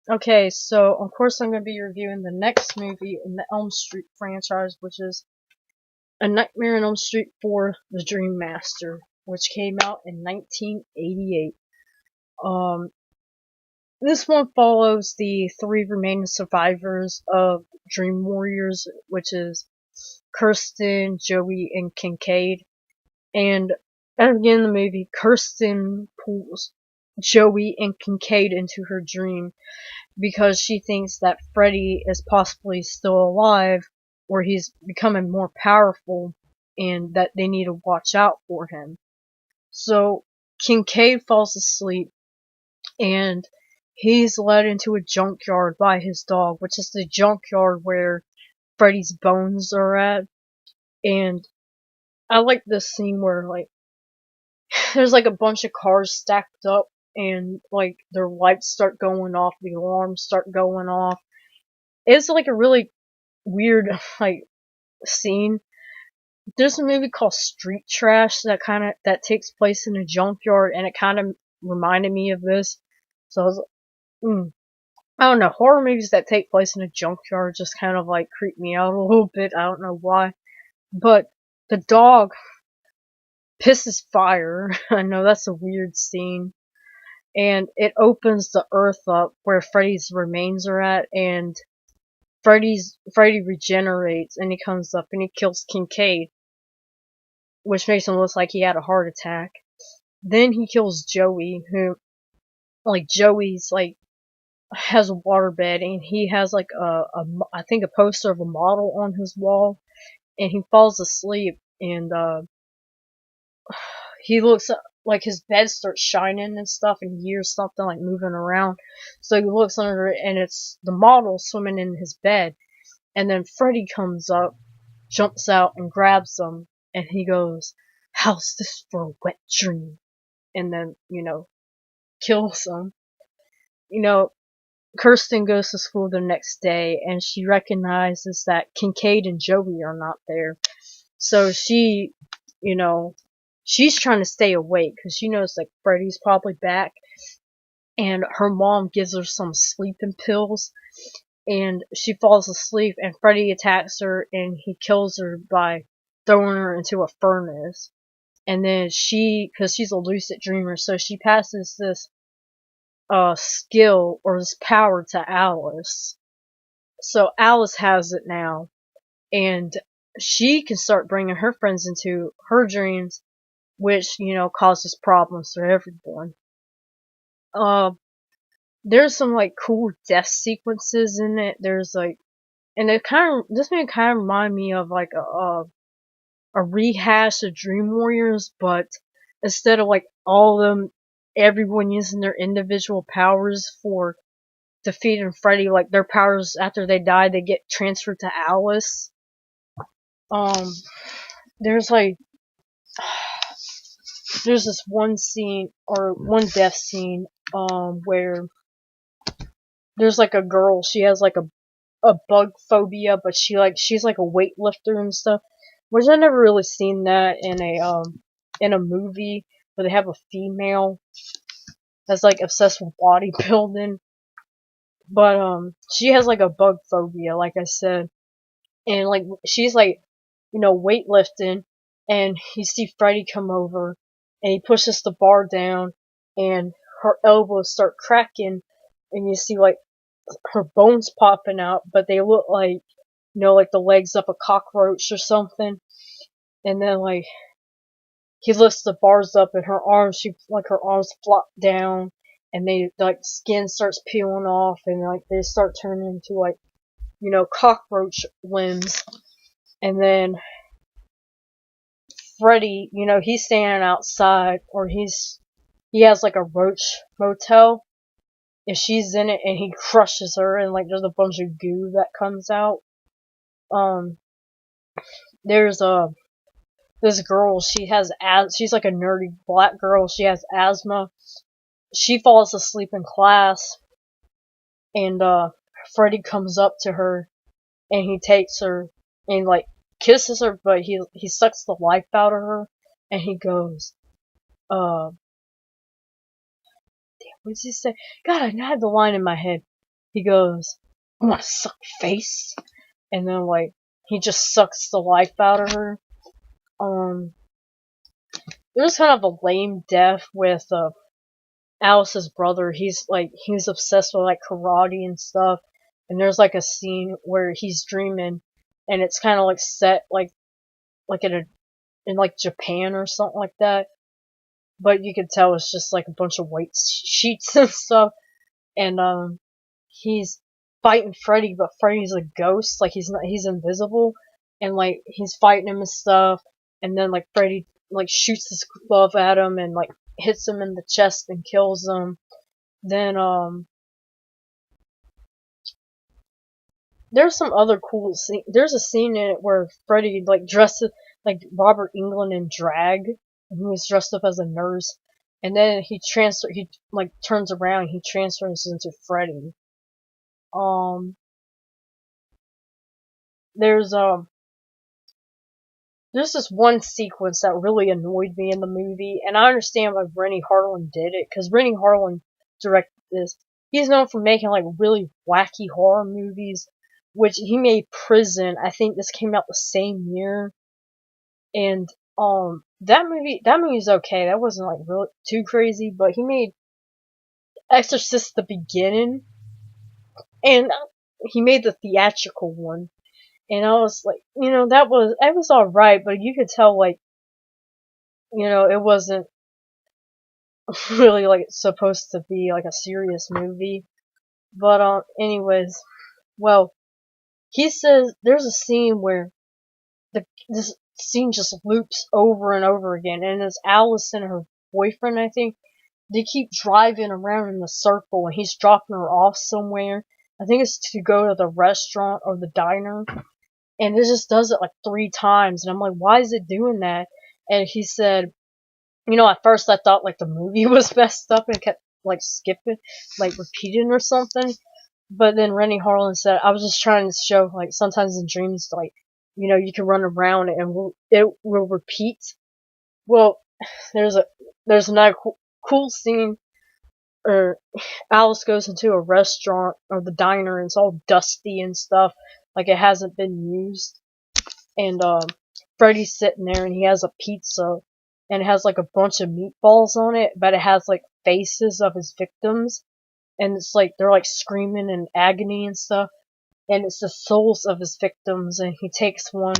Okay, so of course I'm going to be reviewing the next movie in the Elm Street franchise, which is A Nightmare on Elm Street 4: The Dream Master, which came out in 1988. Um, this one follows the three remaining survivors of Dream Warriors, which is Kirsten, Joey, and Kincaid. And at the beginning of the movie, Kirsten pulls Joey and Kincaid into her dream because she thinks that Freddy is possibly still alive or he's becoming more powerful and that they need to watch out for him. So Kincaid falls asleep and he's led into a junkyard by his dog, which is the junkyard where Freddy's bones are at. And I like this scene where like there's like a bunch of cars stacked up and like their lights start going off, the alarms start going off. It's like a really weird like scene. There's a movie called Street Trash that takes place in a junkyard, and it kind of reminded me of this. So I was like, I don't know, horror movies that take place in a junkyard just kind of like creep me out a little bit. I don't know why, but the dog pisses fire. I know that's a weird scene, and it opens the earth up where Freddy's remains are at, and Freddy regenerates and he comes up and he kills Kincaid, which makes him look like he had a heart attack. Then he kills Joey, who like Joey's like has a waterbed and he has like I think a poster of a model on his wall, and he falls asleep and he looks like his bed starts shining and stuff, and he hears something like moving around. So he looks under it and it's the model swimming in his bed. And then Freddy comes up, jumps out, and grabs him, and he goes, "How's this for a wet dream?" And then, kills him. You know, Kirsten goes to school the next day, and she recognizes that Kincaid and Joey are not there. So you know, she's trying to stay awake, because she knows that Freddy's probably back, and her mom gives her some sleeping pills, and she falls asleep and Freddy attacks her and he kills her by throwing her into a furnace. And then cause she's a lucid dreamer, so she passes this skill or this power to Alice. So Alice has it now, and she can start bringing her friends into her dreams, which causes problems for everyone. Uh, there's some like cool death sequences in it. There's like, and this movie kind of remind me of like a rehash of Dream Warriors, but instead of like all of them, everyone using their individual powers for defeating Freddy, like their powers after they die, they get transferred to Alice. Um, there's like there's this one scene or one death scene, where there's like a girl. She has like a bug phobia, but she's like a weightlifter and stuff. Which I never really seen that in a movie where they have a female that's like obsessed with bodybuilding. But she has like a bug phobia, like I said, and like she's like weightlifting, and you see Freddy come over, and he pushes the bar down, and her elbows start cracking, and you see like her bones popping out, but they look like like the legs of a cockroach or something. And then like he lifts the bars up, and her arms flop down, and they like skin starts peeling off, and like they start turning into like cockroach limbs. And then Freddy, he's standing outside, or he has like a roach motel, and she's in it, and he crushes her, and like there's a bunch of goo that comes out. Um, there's this girl, she's like a nerdy black girl, she has asthma. She falls asleep in class, and Freddy comes up to her, and he takes her and like kisses her, but he sucks the life out of her, and he goes, what does he say? God, I had the line in my head. he goes, "I want to suck your face," and then like he just sucks the life out of her. It was kind of a lame death with Alice's brother. He's obsessed with like karate and stuff, and there's like a scene where he's dreaming, and it's kind of like set like in like Japan or something like that. But you can tell it's just like a bunch of white sheets and stuff, and he's fighting Freddy, but Freddy's a ghost, like he's invisible, and like he's fighting him and stuff, and then like Freddy like shoots his glove at him and like hits him in the chest and kills him. Then there's some other cool scene. There's a scene in it where Freddy like dresses like Robert Englund in drag, and he was dressed up as a nurse, and then he like turns around, he transfers into Freddy. Um, there's there's this one sequence that really annoyed me in the movie, and I understand why Renny Harlin did it, because Renny Harlin directed this. He's known for making like really wacky horror movies, which he made Prison. I think this came out the same year, and that movie's okay. That wasn't like really too crazy, but he made Exorcist the Beginning, and he made the theatrical one. And I was like, it was alright, but you could tell, like, it wasn't really, like, supposed to be, like, a serious movie. But, anyways, well, he says there's a scene where this scene just loops over and over again, and it's Alice and her boyfriend, I think. They keep driving around in a circle, and he's dropping her off somewhere. I think it's to go to the restaurant or the diner. And it just does it like 3 times, and I'm like, why is it doing that? And he said, at first I thought like the movie was messed up and kept like skipping, like repeating or something. But then Renny Harlin said, I was just trying to show like sometimes in dreams, like, you can run around and it will repeat. Well, there's another cool scene, or Alice goes into a restaurant or the diner and it's all dusty and stuff, like it hasn't been used. And Freddy's sitting there and he has a pizza and it has like a bunch of meatballs on it, but it has like faces of his victims, and it's like they're like screaming in agony and stuff, and it's the souls of his victims. And he takes one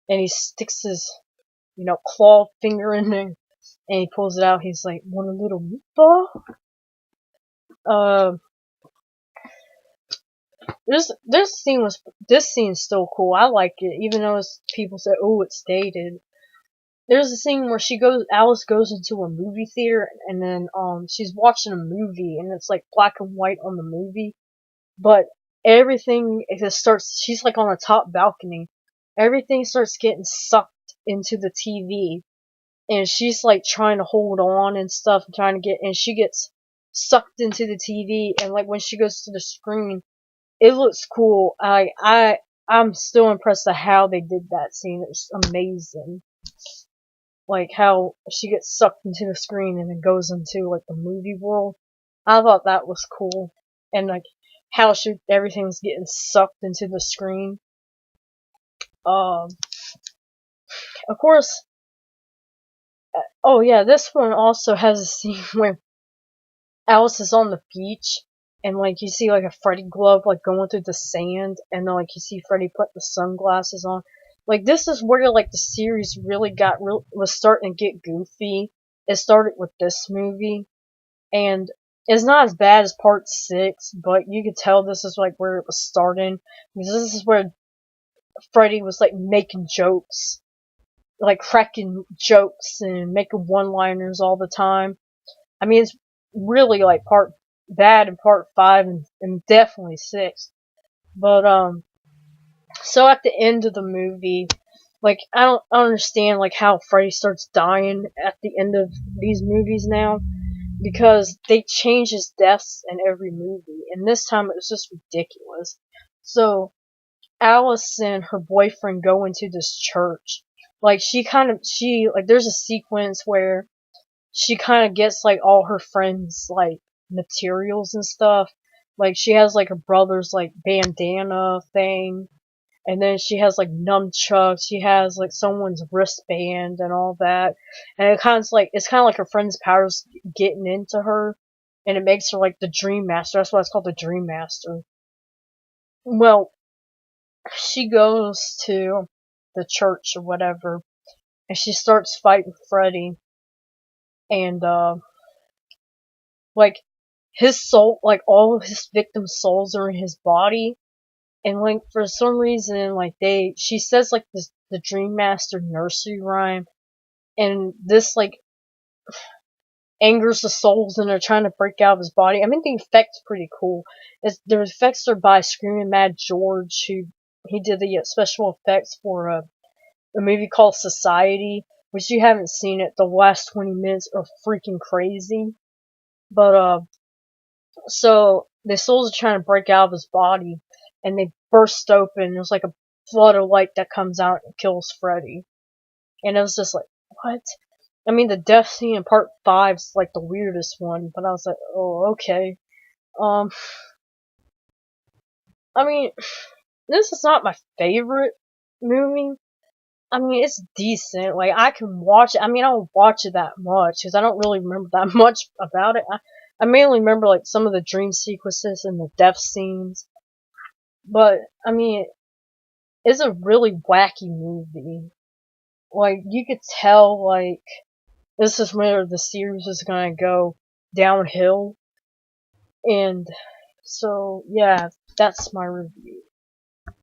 and he sticks his claw finger in there and he pulls it out. He's like, want a little meatball? This scene's still cool. I like it, even though people say, oh, it's dated. There's a scene where Alice goes into a movie theater, and then she's watching a movie, and it's like black and white on the movie, but everything she's like on a top balcony, everything starts getting sucked into the TV, and she's like trying to hold on and stuff, and she gets sucked into the TV, and like when she goes to the screen, it looks cool. I'm still impressed at how they did that scene. It's amazing. Like how she gets sucked into the screen and then goes into like the movie world. I thought that was cool. And like how everything's getting sucked into the screen. Of course. Oh yeah, this one also has a scene where Alice is on the beach, and like you see like a Freddy glove like going through the sand, and then like you see Freddy put the sunglasses on. Like this is where like the series really was starting to get goofy. It started with this movie, and it's not as bad as part 6, but you could tell this is like where it was starting, because this is where Freddy was like making jokes, like cracking jokes and making one-liners all the time. I mean, it's really like part bad in part 5 and definitely 6. But so at the end of the movie, like I don't understand like how Freddy starts dying at the end of these movies now, because they change his deaths in every movie, and this time it was just ridiculous. So Alice and her boyfriend go into this church. Like there's a sequence where she kind of gets like all her friends like materials and stuff, Like, she has, like, her brother's, like, bandana thing. And then she has, like, nunchucks. She has, like, someone's wristband and all that. And it's kind of like her friend's powers getting into her. And it makes her, like, the Dream Master. That's why it's called the Dream Master. Well, she goes to the church or whatever. And she starts fighting Freddy. And, like, his soul, like, all of his victims' souls are in his body. And, like, for some reason, like, she says, like, the Dream Master nursery rhyme. And this, like, angers the souls and they're trying to break out of his body. I mean, the effect's pretty cool. The effects are by Screaming Mad George, who, he did the special effects for, a movie called Society, which you haven't seen it. The last 20 minutes are freaking crazy. But, so, the souls are trying to break out of his body, and they burst open. There's like a flood of light that comes out and kills Freddy. And it was just like, what? I mean, the death scene in part 5 is like the weirdest one, but I was like, oh, okay. I mean, this is not my favorite movie. I mean, it's decent. Like, I can watch it. I mean, I don't watch it that much, because I don't really remember that much about it. I mainly remember, like, some of the dream sequences and the death scenes. But, I mean, it's a really wacky movie. Like, you could tell, like, this is where the series is gonna go downhill. And so, yeah, that's my review.